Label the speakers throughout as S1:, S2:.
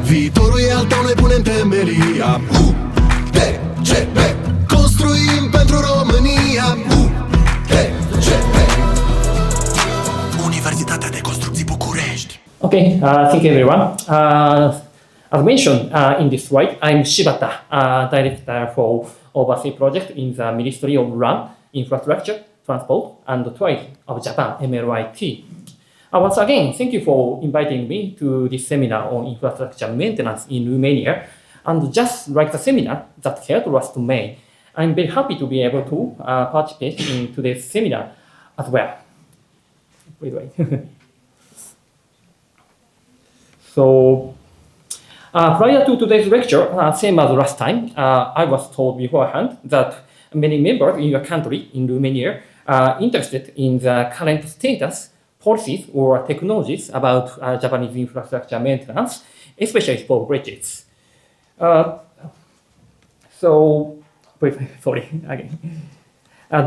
S1: Viitorul e al tău, noi punem temelia. UTCB, construim pentru România. UTCB, Universitatea de Construcții București.
S2: Okay, thank you everyone. As mentioned in this slide, I'm Shibata, Director for Overseas Project in the Ministry of Land, Infrastructure, Transport and Trade of Japan, MLIT. Once again, thank you for inviting me to this seminar on infrastructure maintenance in Romania. And just like the seminar that held last May, I'm very happy to be able to participate in today's seminar as well. Wait. So, prior to today's lecture, same as last time, I was told beforehand that many members in your country, in Romania, are interested in the current status, policies, or technologies about Japanese infrastructure maintenance, especially for bridges.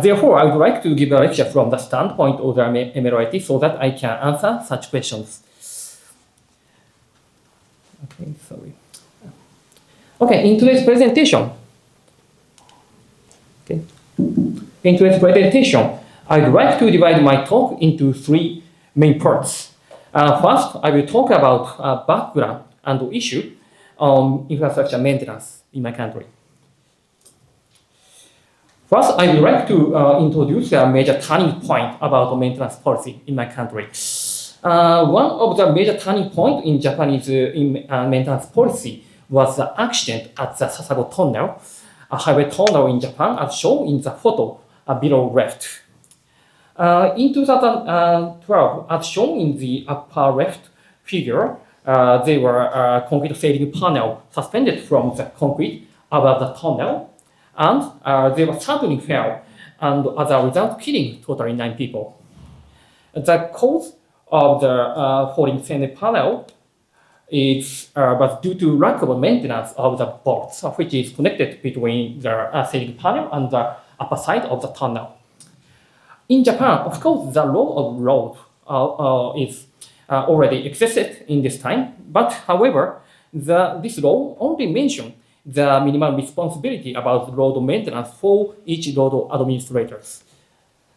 S2: Therefore, I would like to give a lecture from the standpoint of the MLIT so that I can answer such questions. In today's presentation, I'd like to divide my talk into three main parts. First, I will talk about background and issue on infrastructure maintenance in my country. First, I would like to introduce a major turning point about maintenance policy in my country. One of the major turning points in Japanese maintenance policy was the accident at the Sasago Tunnel, a highway tunnel in Japan, as shown in the photo below left. In 2012, as shown in the upper left figure, there were a concrete failing panel suspended from the concrete above the tunnel, and they were suddenly fell, and as a result, killing totally 9 people. The cause of the falling failing panel was due to lack of maintenance of the bolts, which is connected between the ceiling panel and the upper side of the tunnel. In Japan, of course, the law of road is already existed in this time, but however, this law only mentions the minimum responsibility about road maintenance for each road administrators.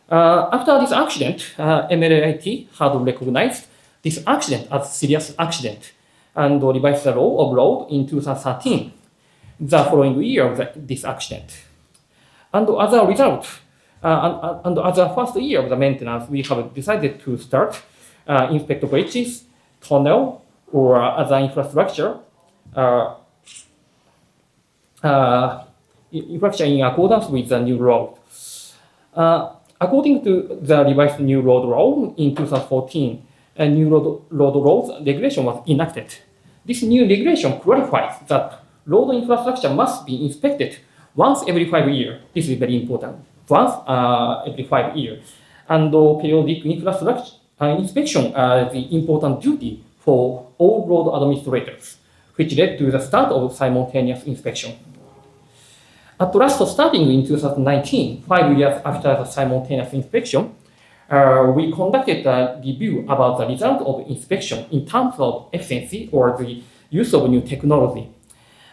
S2: After this accident, MLIT had recognized this accident as serious accident and revised the law of road in 2013, the following year of this accident. And as a result, and as a first year of the maintenance, we have decided to start inspect bridges, tunnel, or other infrastructure in accordance with the new law. According to the revised new road law in 2014, a new road laws regulation was enacted. This new regulation clarifies that road infrastructure must be inspected once every 5 years. This is very important. Once every 5 years. And periodic infrastructure inspection is the important duty for all road administrators, which led to the start of simultaneous inspection. At last, starting in 2019, 5 years after the simultaneous inspection, we conducted a review about the result of inspection in terms of efficiency or the use of new technology.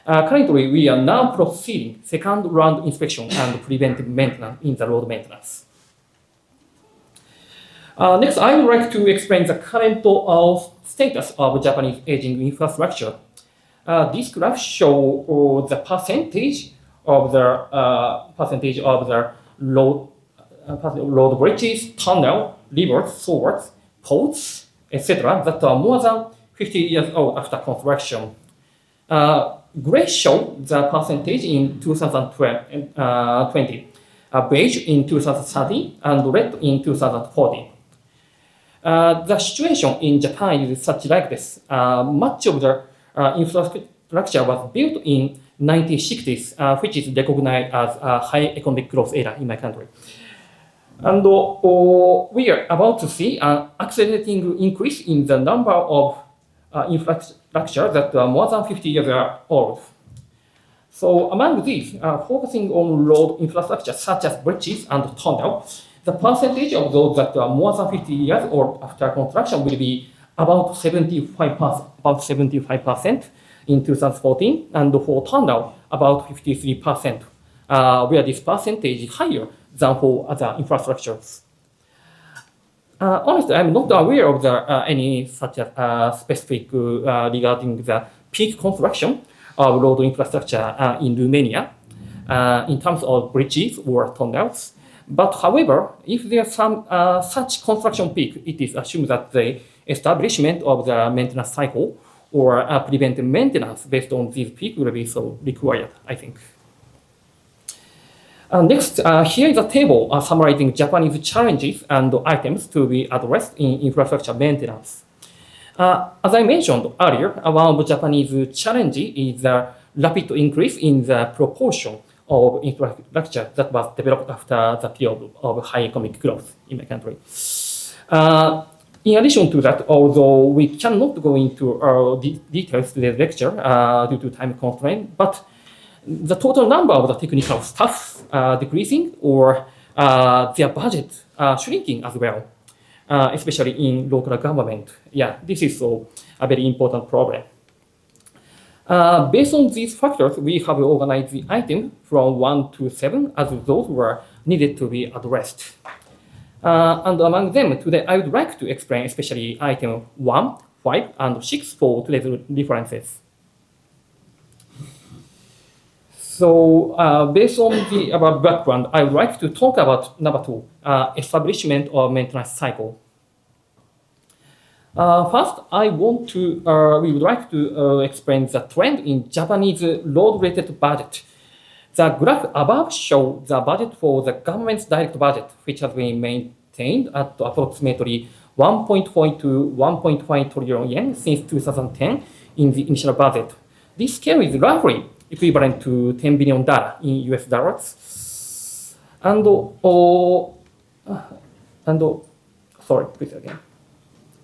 S2: Currently, we are now proceeding second round inspection and preventive maintenance in the road maintenance. Next, I would like to explain the current status of Japanese aging infrastructure. This graph shows the percentage of the road bridges, tunnel, rivers, swords, ports, etc. that are more than 50 years old after construction. Gray show the percentage in 2020, beige in 2030, and red in 2040. The situation in Japan is such like this. Much of the infrastructure was built in 1960s, which is recognized as a high economic growth era in my country. And we are about to see an accelerating increase in the number of infrastructure that are more than 50 years old. So among these, focusing on road infrastructure such as bridges and tunnels, the percentage of those that are more than 50 years old after construction will be about 75%. in 2014, and for tunnel, about 53%, where this percentage is higher than for other infrastructures. Honestly, I'm not aware of any such specific regarding the peak construction of road infrastructure in Romania in terms of bridges or tunnels. But however, if there's some such construction peak, it is assumed that the establishment of the maintenance cycle or preventive maintenance based on this peak will be so required, I think. Next, here is a table summarizing Japanese challenges and items to be addressed in infrastructure maintenance. As I mentioned earlier, one of Japanese challenges is the rapid increase in the proportion of infrastructure that was developed after the period of high economic growth in the country. In addition to that, although we cannot go into details to the lecture due to time constraint, but the total number of the technical staff decreasing or their budget shrinking as well, especially in local government. Yeah, this is a very important problem. Based on these factors, we have organized the item from 1 to 7 as those were needed to be addressed. And among them, today I would like to explain especially item 1, 5, and 6 for today's references. So based on the above background, I would like to talk about number 2, establishment of maintenance cycle. First, we would like to explain the trend in Japanese road-related budget. The graph above shows the budget for the government's direct budget, which has been maintained at approximately 1.4 to 1.5 trillion yen since 2010 in the initial budget. This scale is roughly equivalent to $10 billion in US dollars. Sorry, please again.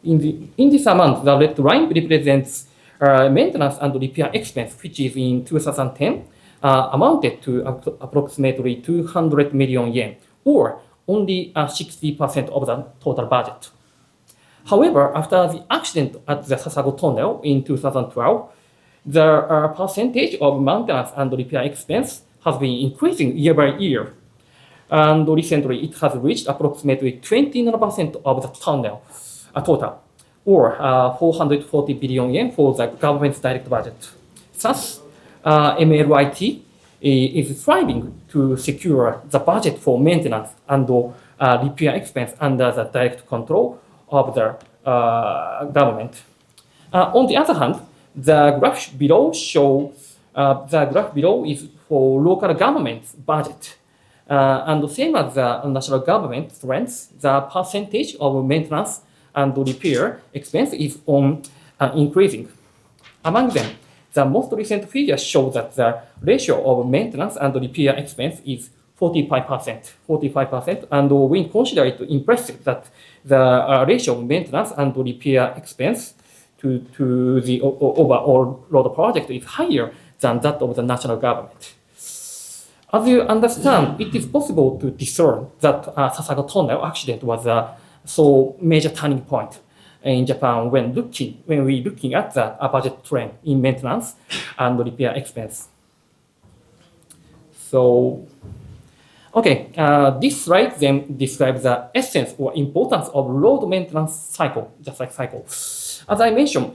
S2: In this amount, the red line represents maintenance and repair expense, which is in 2010 amounted to approximately 200 million yen, or only 60% of the total budget. However, after the accident at the Sasago Tunnel in 2012, the percentage of maintenance and repair expense has been increasing year by year. And recently, it has reached approximately 29% of the tunnel total, or 440 billion yen for the government's direct budget. Thus, MLIT is striving to secure the budget for maintenance and repair expense under the direct control of the government. On the other hand, the graph below is for local government's budget. And the same as the national government trends, the percentage of maintenance and repair expense is increasing. Among them, the most recent figures show that the ratio of maintenance and repair expense is 45%, and we consider it impressive that the ratio of maintenance and repair expense to the overall road project is higher than that of the national government. As you understand, it is possible to discern that Sasago Tunnel accident was a major turning point in Japan when we looking at the budget trend in maintenance and repair expense. So, okay, this slide then describes the essence or importance of road maintenance cycle, just like cycle. As I mentioned,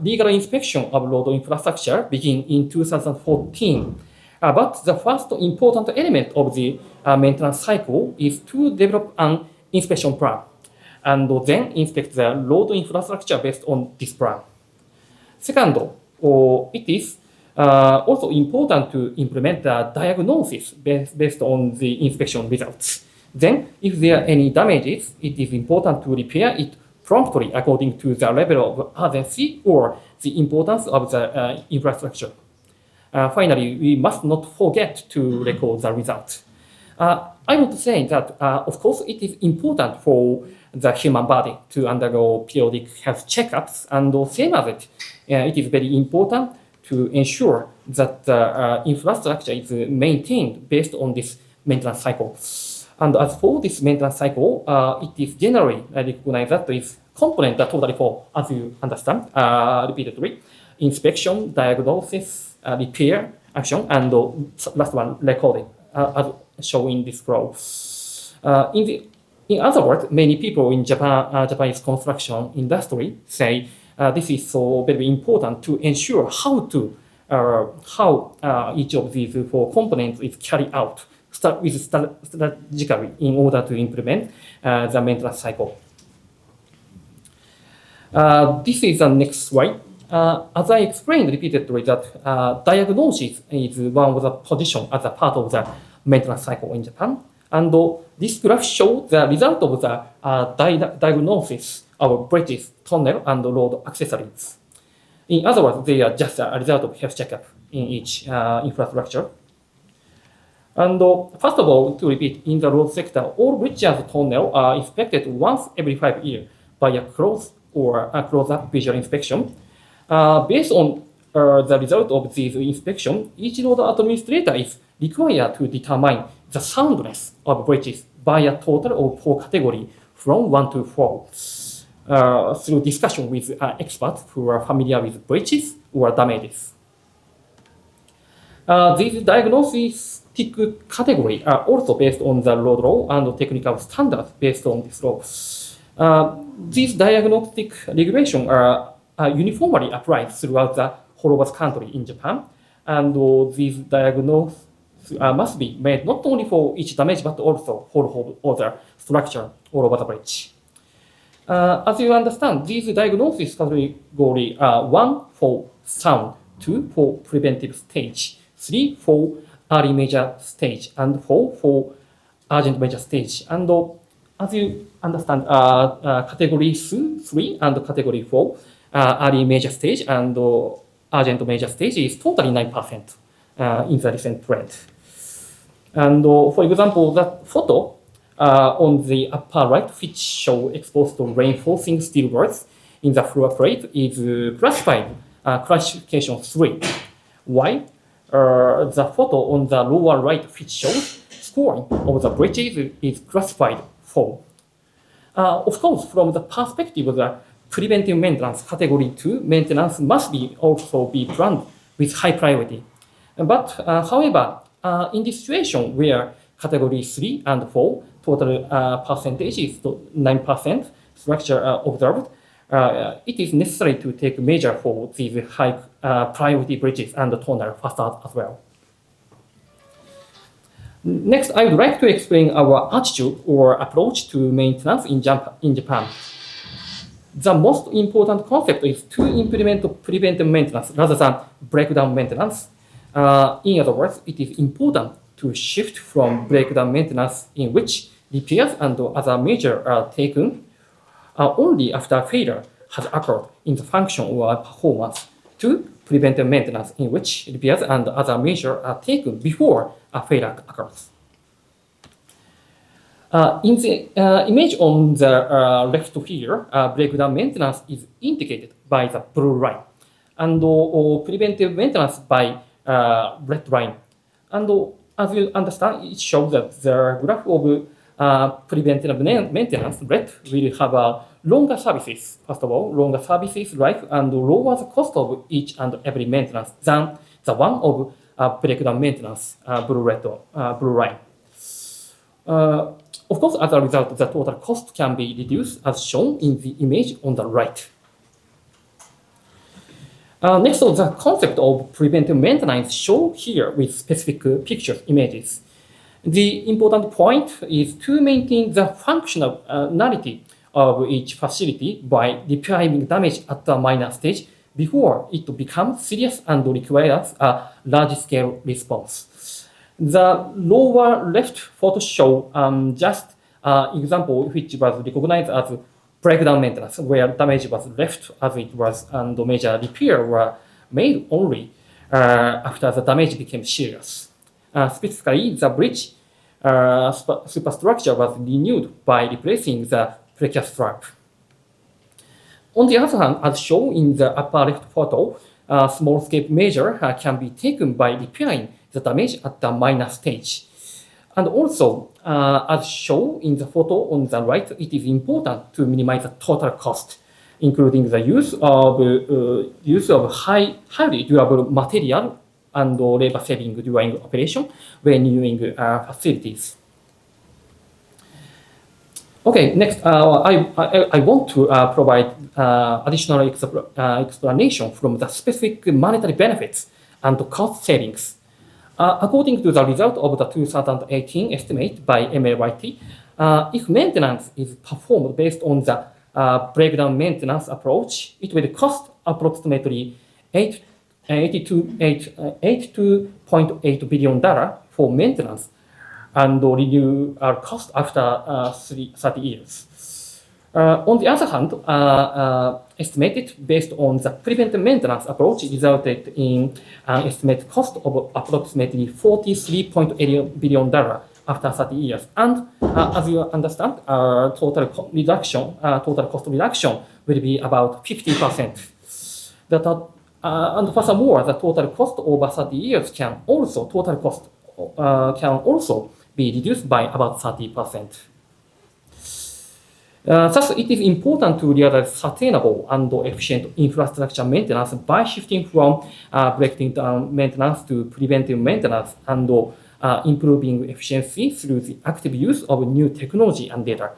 S2: legal inspection of road infrastructure began in 2014. But the first important element of the maintenance cycle is to develop an inspection plan and then inspect the road infrastructure based on this plan. Second, it is also important to implement a diagnosis based on the inspection results. Then, if there are any damages, it is important to repair it promptly according to the level of urgency or the importance of the infrastructure. Finally, we must not forget to record the results. I want to say that, of course, it is important for the human body to undergo periodic health checkups, and same as it is very important to ensure that the infrastructure is maintained based on this maintenance cycle. And as for this maintenance cycle, it is generally recognized that its components are totally full, as you understand repeatedly. inspection, diagnosis, repair, action, and last one, recording, as shown in this row. In other words, many people in Japanese construction industry say this is so very important to ensure how each of these four components is carried out strategically in order to implement the maintenance cycle. This is the next slide. As I explained repeatedly that diagnosis is one of the positions as a part of the maintenance cycle in Japan. And this graph shows the result of the diagnosis of bridges, tunnel, and road accessories. In other words, they are just a result of health checkup in each infrastructure. And first of all, to repeat, in the road sector, all bridges and tunnels are inspected once every 5 years by a close or a close-up visual inspection. Based on the result of this inspection, each road administrator is required to determine the soundness of bridges by a total of 4 categories from 1 to 4 through discussion with experts who are familiar with bridges or damages. These diagnostic categories are also based on the road law and technical standards based on this law. These diagnostic regulations are uniformly applied throughout the whole of the country in Japan, and these diagnoses must be made not only for each damage but also for other structure all over the bridge. As you understand, these diagnosis categories are 1 for sound, 2 for preventive stage, 3 for early major stage, and 4 for urgent major stage. And as you understand, category 3 and category 4, early major stage and urgent major stage is totally 9% in the recent trend. And for example, that photo on the upper right, which shows exposed to reinforcing steel works in the floor plate, is classified classification 3. Why? The photo on the lower right, which shows scoring of the bridges, is classified 4. Of course, from the perspective of the preventive maintenance, category 2 maintenance must also be planned with high priority. But however, in this situation where category 3 and 4 total percentage is 9% structure observed, it is necessary to take measure for these high priority bridges and tunnel facades as well. Next, I would like to explain our attitude or approach to maintenance in Japan. The most important concept is to implement preventive maintenance rather than breakdown maintenance. In other words, it is important to shift from breakdown maintenance in which repairs and other measures are taken only after failure has occurred in the function or performance to preventive maintenance in which repairs and other measures are taken before a failure occurs. In the image on the left here, breakdown maintenance is indicated by the blue line, and preventive maintenance by red line. And as you understand, it shows that the graph of preventive maintenance, red, will have a longer services, first of all, longer services life and lower the cost of each and every maintenance than the one of breakdown maintenance, blue line. Of course, as a result, the total cost can be reduced as shown in the image on the right. Next, the concept of preventive maintenance shown here with specific picture images. The important point is to maintain the functionality of each facility by repairing damage at a minor stage before it becomes serious and requires a large-scale response. The lower left photo shows just an example which was recognized as breakdown maintenance, where damage was left as it was and major repair were made only after the damage became serious. Specifically, the bridge superstructure was renewed by replacing the precast strap. On the other hand, as shown in the upper left photo, small-scale measure can be taken by repairing the damage at the minor stage. And also, as shown in the photo on the right, it is important to minimize the total cost including the use of highly durable material and labor saving during operation when using facilities. Okay, next, I want to provide additional explanation from the specific monetary benefits and cost savings. According to the result of the 2018 estimate by MLIT, if maintenance is performed based on the breakdown maintenance approach, it will cost approximately $82.8 billion for maintenance and renew our cost after 30 years. On the other hand, estimated based on the preventive maintenance approach resulted in an estimated cost of approximately $43.8 billion after 30 years. And as you understand, total cost reduction will be about 50%. And furthermore, the total cost over 30 years can also be reduced by about 30%. Thus, it is important to realize sustainable and efficient infrastructure maintenance by shifting from breakdown maintenance to preventive maintenance and improving efficiency through the active use of new technology and data.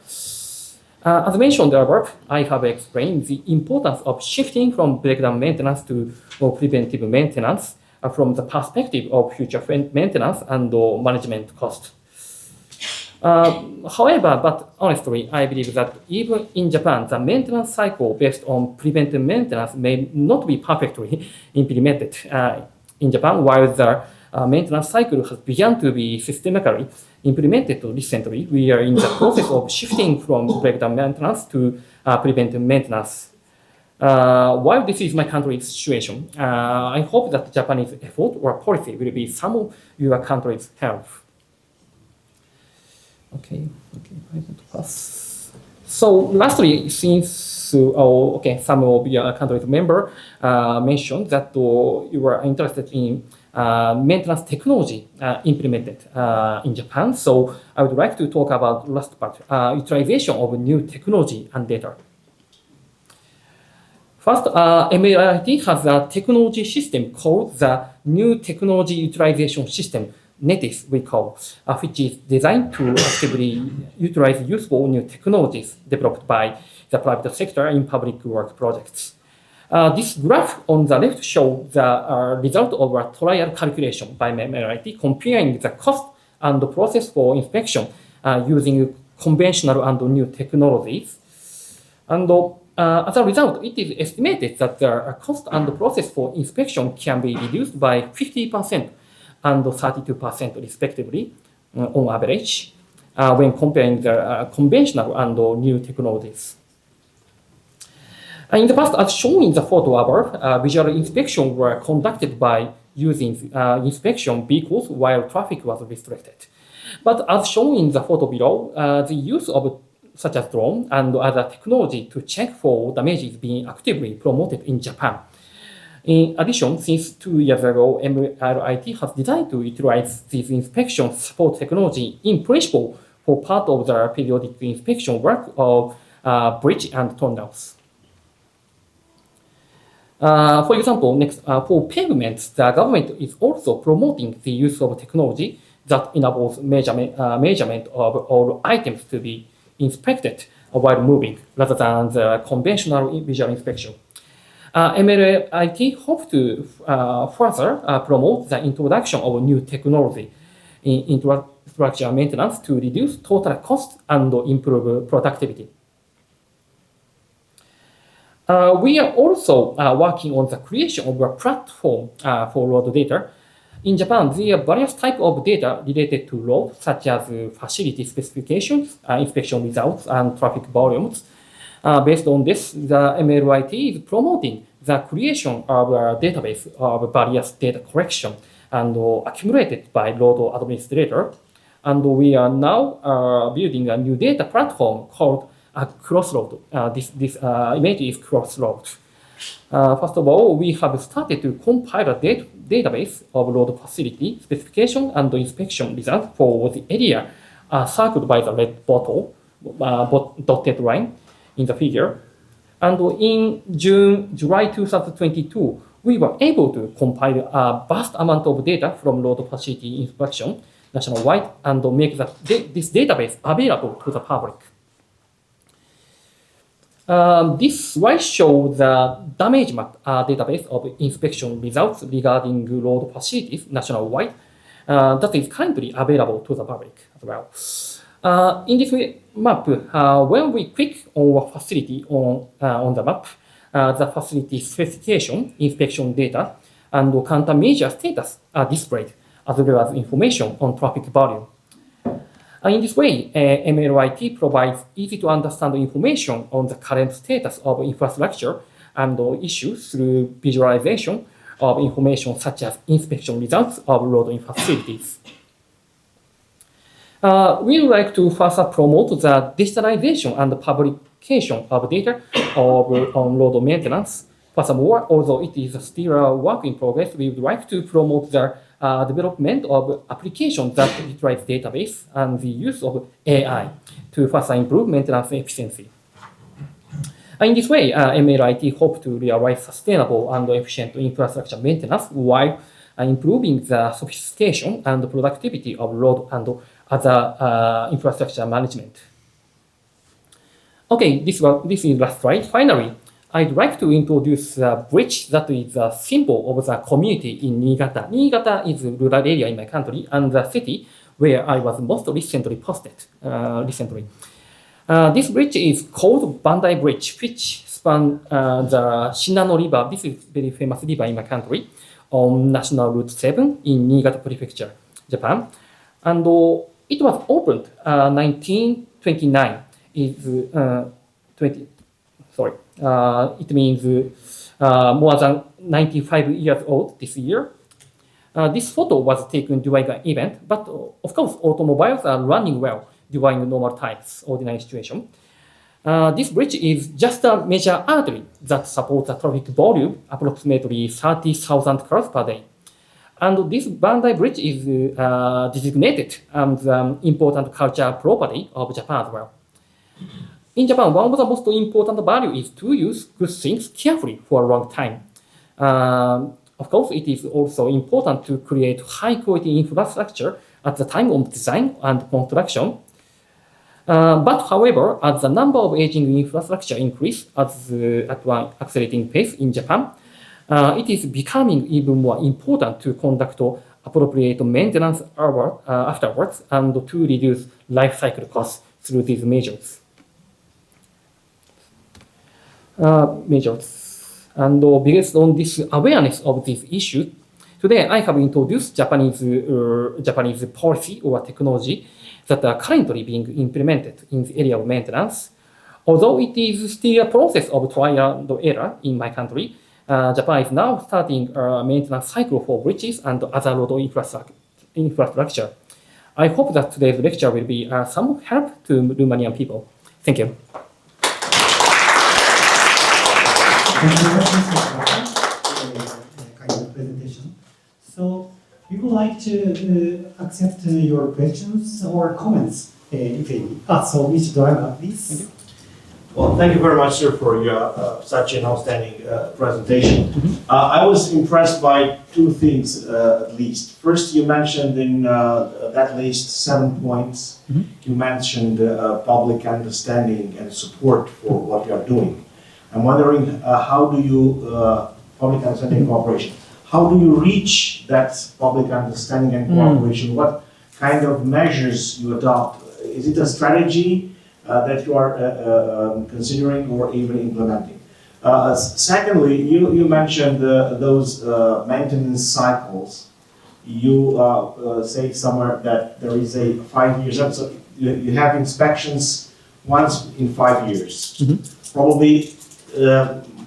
S2: As mentioned above, I have explained the importance of shifting from breakdown maintenance to preventive maintenance from the perspective of future maintenance and management cost. However, but honestly, I believe that even in Japan, the maintenance cycle based on preventive maintenance may not be perfectly implemented in Japan, while the maintenance cycle has begun to be systematically implemented recently. We are in the process of shifting from breakdown maintenance to preventive maintenance. While this is my country's situation, I hope that Japanese effort or policy will be some of your country's help. Okay, I want to pass. So lastly, since some of your country's member mentioned that you are interested in maintenance technology implemented in Japan, so I would like to talk about last part, utilization of new technology and data. First, MLIT has a technology system called the New Technology Utilization System, NETIS we call, which is designed to actively utilize useful new technologies developed by the private sector in public work projects. This graph on the left shows the result of a trial calculation by MLIT comparing the cost and the process for inspection using conventional and new technologies. And as a result, it is estimated that the cost and the process for inspection can be reduced by 50% and 32% respectively on average when comparing the conventional and new technologies. In the past, as shown in the photo above, visual inspection were conducted by using inspection vehicles while traffic was restricted. But as shown in the photo below, the use of such as drone and other technology to check for damage is being actively promoted in Japan. In addition, since 2 years ago, MLIT has decided to utilize this inspection support technology in principle for part of the periodic inspection work of bridge and tunnels. For example, next, for pavements, the government is also promoting the use of technology that enables measurement of all items to be inspected while moving, rather than the conventional visual inspection. MLIT hopes to further promote the introduction of new technology in infrastructure maintenance to reduce total cost and improve productivity. We are also working on the creation of a platform for road data. In Japan, there are various types of data related to roads, such as facility specifications, inspection results, and traffic volumes. Based on this, the MLIT is promoting the creation of a database of various data collection and accumulated by road administrator. And we are now building a new data platform called Crossroad. This image is Crossroad. First of all, we have started to compile a database of road facility specification and inspection results for the area circled by the red dotted line in the figure. And in July 2022, we were able to compile a vast amount of data from road facility inspection nationwide and make this database available to the public. This slide shows the damage map database of inspection results regarding road facilities nationwide that is currently available to the public as well. In this map, when we click on a facility on the map, the facility specification, inspection data, and countermeasure status are displayed, as well as information on traffic volume. In this way, MLIT provides easy-to-understand information on the current status of infrastructure and issues through visualization of information such as inspection results of road facilities. We would like to further promote the digitalization and publication of data on road maintenance. Furthermore, although it is still a work in progress, we would like to promote the development of applications that utilize database and the use of AI to further improve maintenance efficiency. In this way, MLIT hopes to realize sustainable and efficient infrastructure maintenance while improving the sophistication and productivity of road and other infrastructure management. Okay, this is last slide. Finally, I'd like to introduce a bridge that is a symbol of the community in Niigata. Niigata is a rural area in my country and the city where I was most recently posted. This bridge is called Bandai Bridge, which spans the Shinano River. This is a very famous river in my country on National Route 7 in Niigata Prefecture, Japan. And it was opened 1929. It means more than 95 years old this year. This photo was taken during an event, but of course, automobiles are running well during normal times, ordinary situation. This bridge is just a major artery that supports a traffic volume approximately 30,000 cars per day. And this Bandai Bridge is designated as an important cultural property of Japan as well. In Japan, one of the most important values is to use good things carefully for a long time. Of course, it is also important to create high-quality infrastructure at the time of design and construction. But however, as the number of aging infrastructure increases at one accelerating pace in Japan, it is becoming even more important to conduct appropriate maintenance afterwards and to reduce life cycle costs through these measures. And based on this awareness of this issue, today I have introduced Japanese policy or technology that are currently being implemented in the area of maintenance. Although it is still a process of trial and error in my country, Japan is now starting a maintenance cycle for bridges and other road infrastructure. I hope that today's lecture will be some help to Romanian people. Thank you.
S3: Thank you very much, Mr. Shibata, for a kind of presentation. So we would like to accept your questions or comments, if any. So, Mr. Driver, please.
S4: Well, thank you very much, sir, for your such an outstanding presentation. I was impressed by two things, at least. First, you mentioned in that list 7 points. You mentioned public understanding and support for what you are doing. I'm wondering, how do you, public understanding and cooperation, how do you reach that public understanding and cooperation? What kind of measures you adopt? Is it a strategy that you are considering or even implementing? Secondly, you mentioned those maintenance cycles. You say somewhere that there is a 5 years, so you have inspections once in 5 years. Probably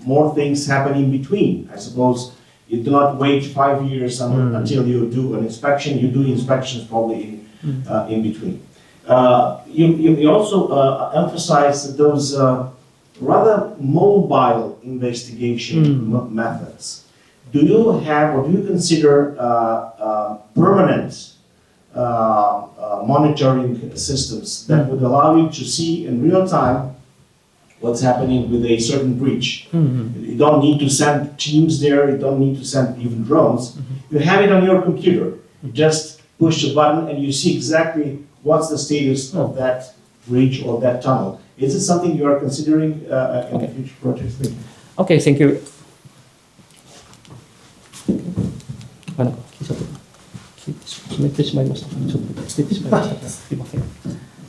S4: more things happen in between. I suppose you do not wait 5 years until you do an inspection. You do inspections probably in between. You also emphasize those rather mobile investigation methods. Do you have or do you consider permanent monitoring systems that would allow you to see in real time what's happening with a certain bridge.
S2: Mm-hmm.
S4: You don't need to send teams there, you don't need to send even drones.
S2: Mm-hmm.
S4: You have it on your computer. You just push a button and you see exactly what's the status of that bridge or that tunnel. Is it something you are considering in the future projects?
S2: Okay, thank you.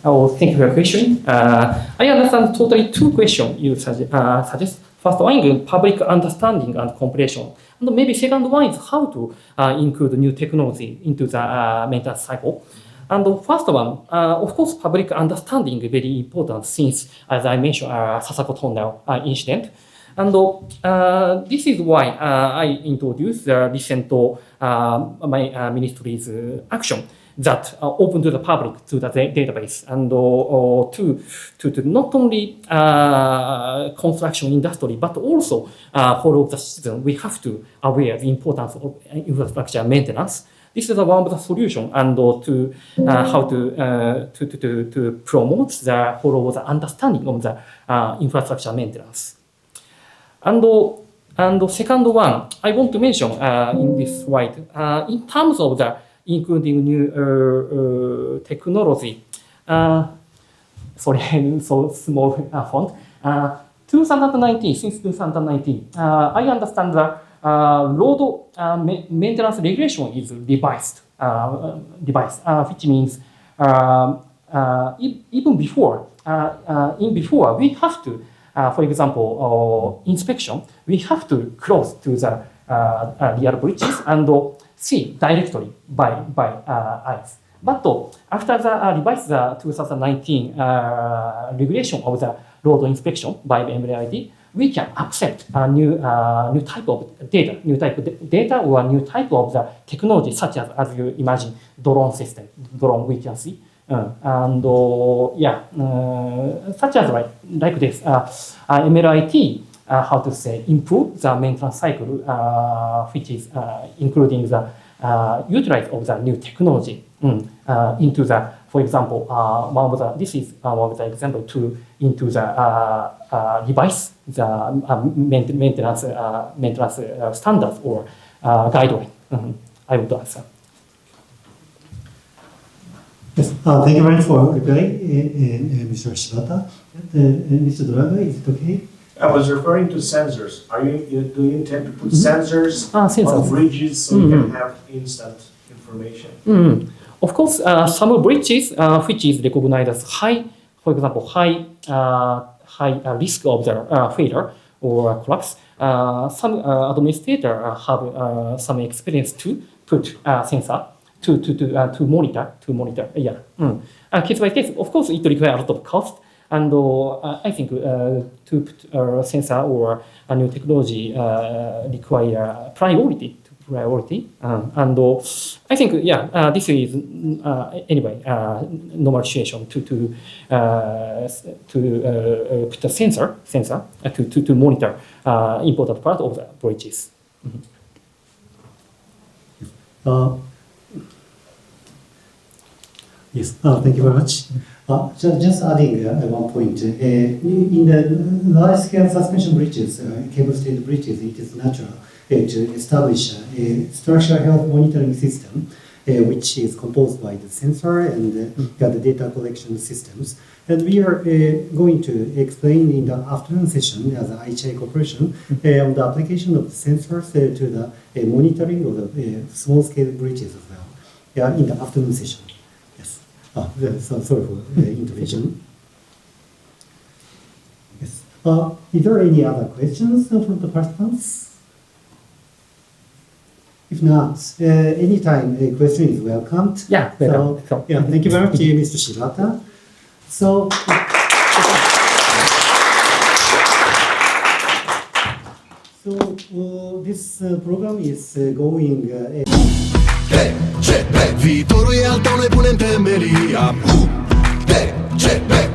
S2: Oh, thank you for your question. I understand totally two questions you suggest. First one is public understanding and comprehension. And maybe second one is how to include new technology into the maintenance cycle. And the first one, of course, public understanding is very important since, as I mentioned, Sasako Tunnel incident. And this is why I introduced the recent my ministry's action that open to the public, to the database, and to not only construction industry, but also for all the citizens, we have to aware the importance of infrastructure maintenance. This is one of the solution, and to how to promote the whole the understanding of the infrastructure maintenance. And the second one, I want to mention in this slide, in terms of the including new technology. Sorry, so small font. 2019, since 2019, I understand the road maintenance regulation is revised, which means even before, before we have to, for example, inspection, we have to close to the real bridges and see directly by eyes. But after the revised 2019 regulation of the road inspection by the MLIT, we can accept a new type of data, or a new type of the technology, such as you imagine, drone system, drone we can see. Such as like this, MLIT, how to say, improve the maintenance cycle, which is including the utilize of the new technology into the, for example, this is one of the example to into the device, the maintenance standards or guideline. I would answer.
S3: Yes, thank you very much for replying, Mr. Shibata. Mr. Draga, is it okay?
S4: I was referring to sensors. Do you intend to put sensors on bridges so you can have instant information?
S2: Of course, some bridges which is recognized as high, for example, high risk of the failure or collapse. Some administrators have some experience to put sensor to monitor. Yeah. Case by case, of course, it requires a lot of cost. And I think to put a sensor or a new technology require priority. And I think, this is anyway normal situation to put a sensor to monitor important part of the bridges.
S3: Yes, thank you very much. Just adding one point. In the large-scale suspension bridges, cable-stayed bridges, it is natural to establish a structural health monitoring system, which is composed by the sensor and the data collection systems. And we are going to explain in the afternoon session as IHI Corporation on the application of the sensors to the monitoring of the small-scale bridges as well. In the afternoon session. So sorry for the intervention. Yes. Is there any other questions from the participants? If not, anytime a question is welcomed.
S2: Yeah.
S3: So, thank you very much, Mr. Shibata. So. This program is going.
S1: UTCB, viitorul e al tău, noi punem temelia. UTCB.